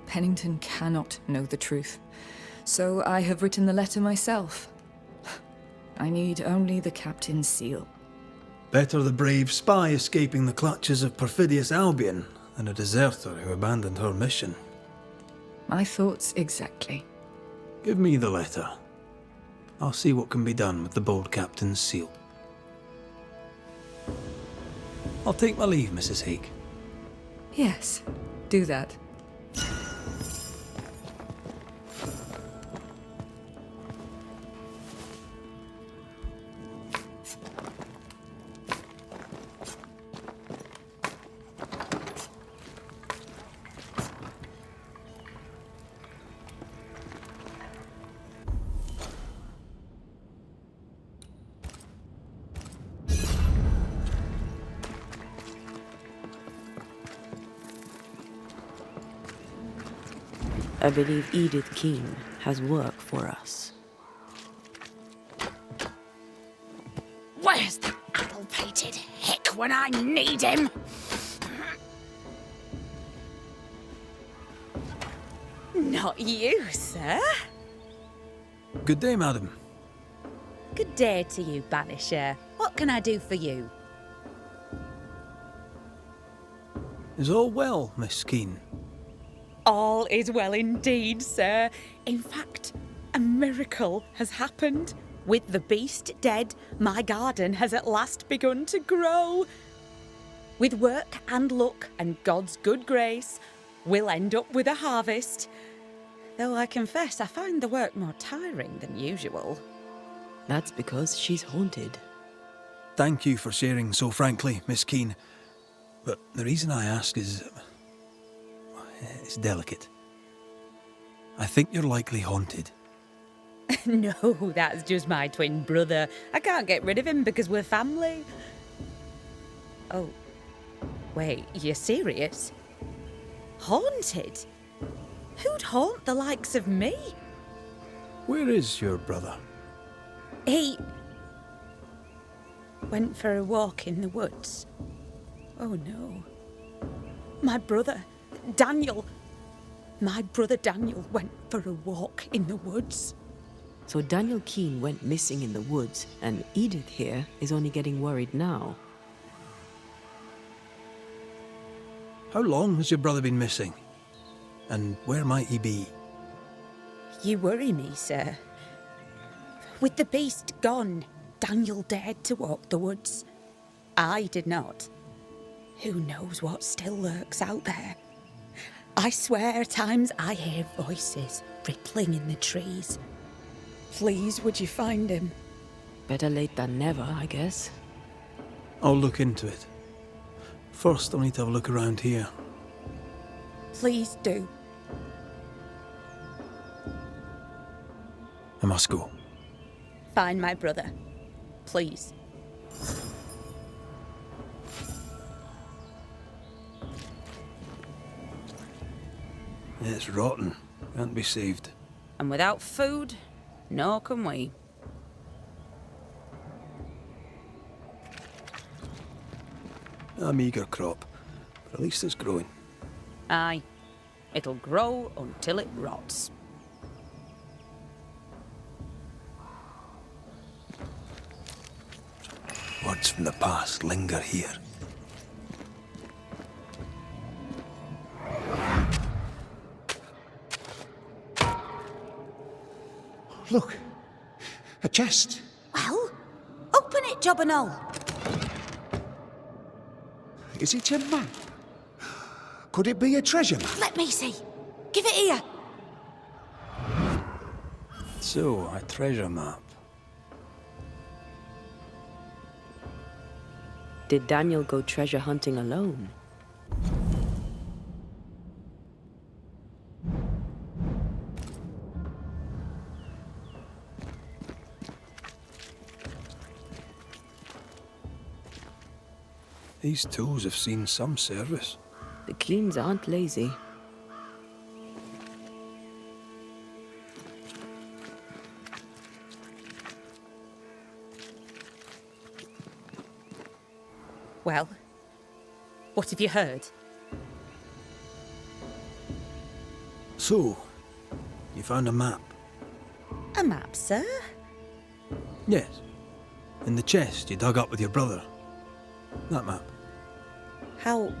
Pennington cannot know the truth. So I have written the letter myself. I need only the captain's seal. Better the brave spy escaping the clutches of perfidious Albion than a deserter who abandoned her mission. My thoughts exactly. Give me the letter. I'll see what can be done with the bold captain's seal. I'll take my leave, Mrs. Hake. Yes, do that. I believe Edith Keene has work for us. Where's the addle-pated hick when I need him? Not you, sir. Good day, madam. Good day to you, Banisher. What can I do for you? Is all well, Miss Keene? All is well indeed, sir. In fact, a miracle has happened. With the beast dead, my garden has at last begun to grow. With work and luck and God's good grace, we'll end up with a harvest. Though I confess I find the work more tiring than usual. That's because she's haunted. Thank you for sharing so frankly, Miss Keene. But the reason I ask is... it's delicate. I think you're likely haunted. No, that's just my twin brother. I can't get rid of him because we're family. Oh, wait, you're serious? Haunted? Who'd haunt the likes of me? Where is your brother? He went for a walk in the woods. Oh no. My brother, Daniel. My brother Daniel went for a walk in the woods. So Daniel Keene went missing in the woods, and Edith here is only getting worried now. How long has your brother been missing? And where might he be? You worry me, sir. With the beast gone, Daniel dared to walk the woods. I did not. Who knows what still lurks out there? I swear at times I hear voices rippling in the trees. Please, would you find him? Better late than never, I guess. I'll look into it. First, I'll need to have a look around here. Please do. I must go. Find my brother. Please. It's rotten. Can't be saved. And without food, nor can we. A meagre crop, but at least it's growing. Aye. It'll grow until it rots. Words from the past linger here. Look, a chest. Well, open it, Job and all. Is it a map? Could it be a treasure map? Let me see. Give it here. So, a treasure map. Did Daniel go treasure hunting alone? These tools have seen some service. The Keenes aren't lazy. Well, what have you heard? So, you found a map? A map, sir? Yes. In the chest you dug up with your brother. That map. How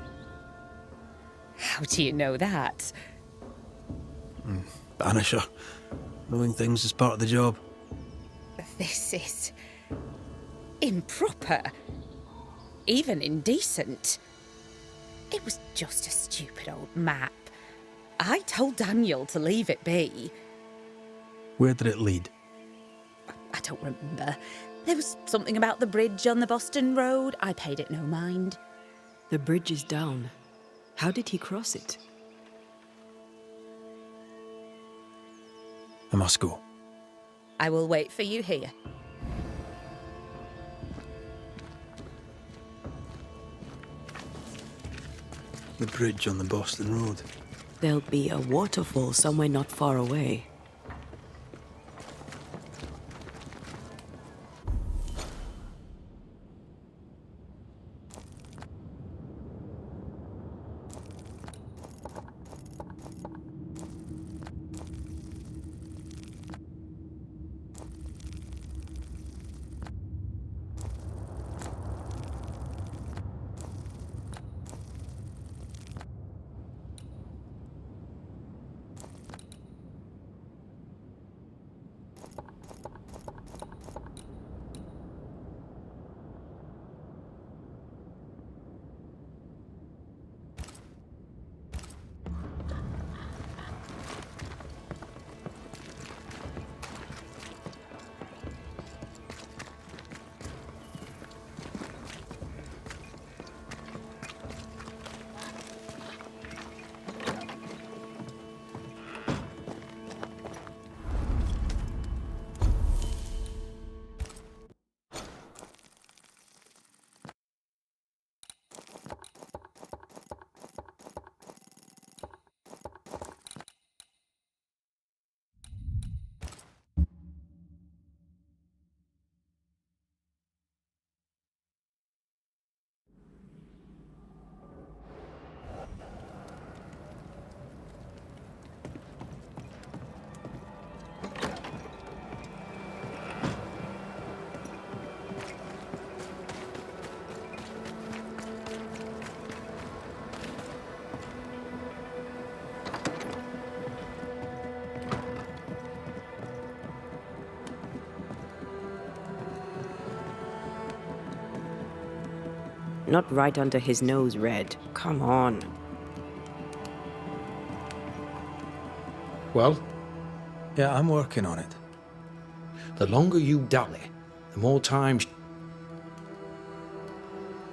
do you know that? Banisher. Knowing things is part of the job. This is improper. Even indecent. It was just a stupid old map. I told Daniel to leave it be. Where did it lead? I don't remember. There was something about the bridge on the Boston Road. I paid it no mind. The bridge is down. How did he cross it? I must go. I will wait for you here. The bridge on the Boston Road. There'll be a waterfall somewhere not far away. Not right under his nose, Red. Come on. Well, Yeah, I'm working on it. the longer you dally, the more time...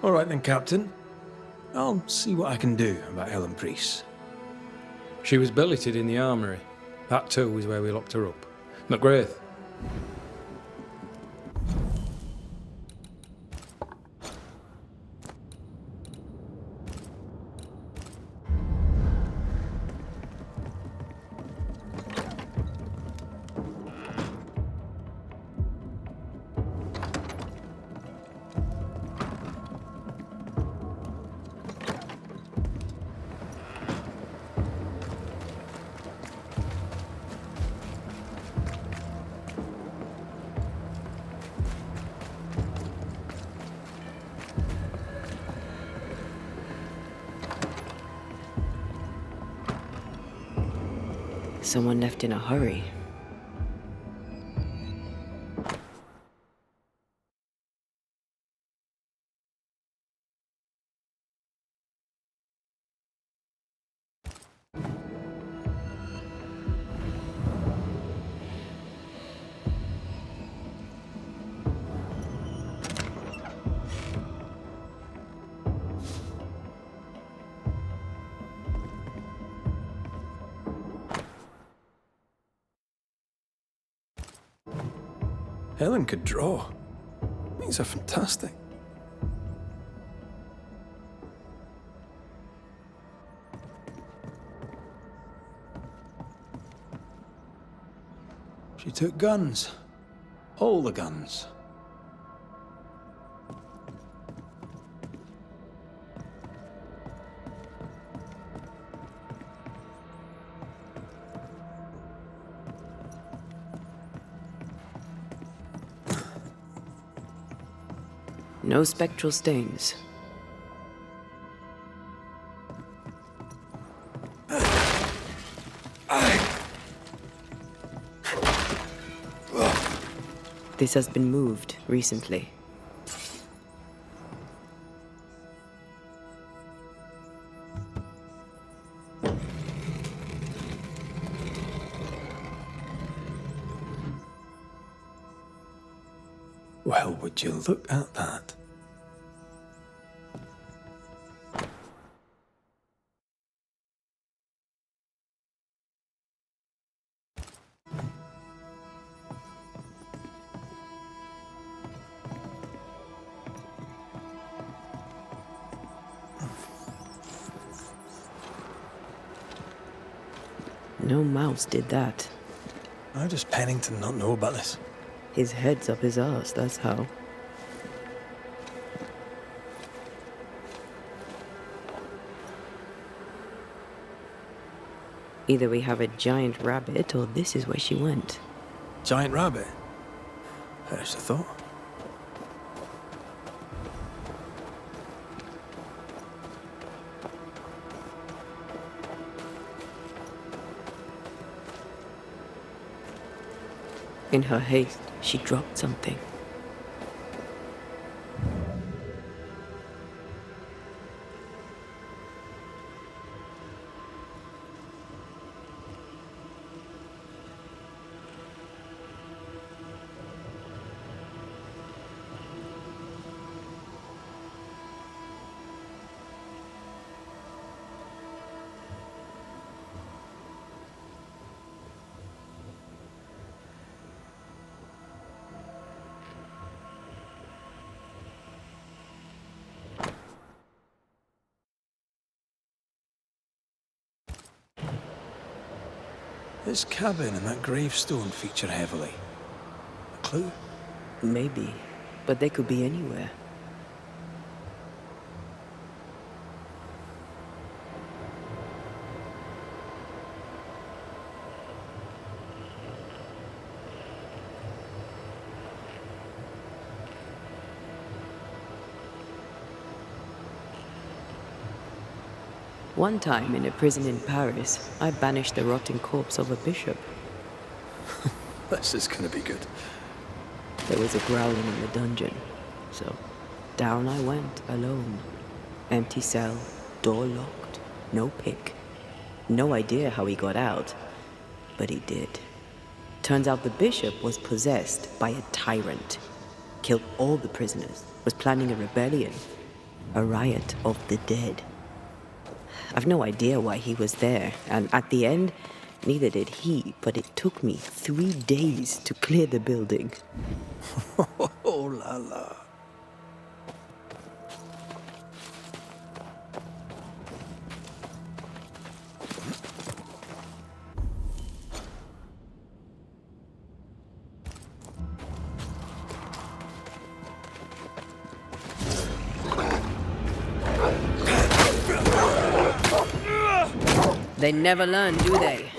All right then, Captain. I'll see what I can do about Ellen Priest. She was billeted in the armory. That too is where we locked her up. McGrath. Someone left in a hurry. Helen could draw. These are fantastic. She took guns. All the guns. No spectral stains. This has been moved recently. Well, would you look at that? No mouse did that. How does Pennington not know about this? His head's up his arse, that's how. Either we have a giant rabbit, or this is where she went. Giant rabbit? There's the thought. In her haste, she dropped something. This cabin and that gravestone feature heavily. A clue? Maybe, but they could be anywhere. One time, in a prison in Paris, I banished the rotting corpse of a bishop. This is gonna be good. There was a growling in the dungeon, so down I went alone. Empty cell, door locked, no pick. No idea how he got out, but he did. Turns out the bishop was possessed by a tyrant. Killed all the prisoners, was planning a rebellion. A riot of the dead. I've no idea why he was there, and at the end, neither did he, but it took me 3 days to clear the building. Oh la la. They never learn, do they?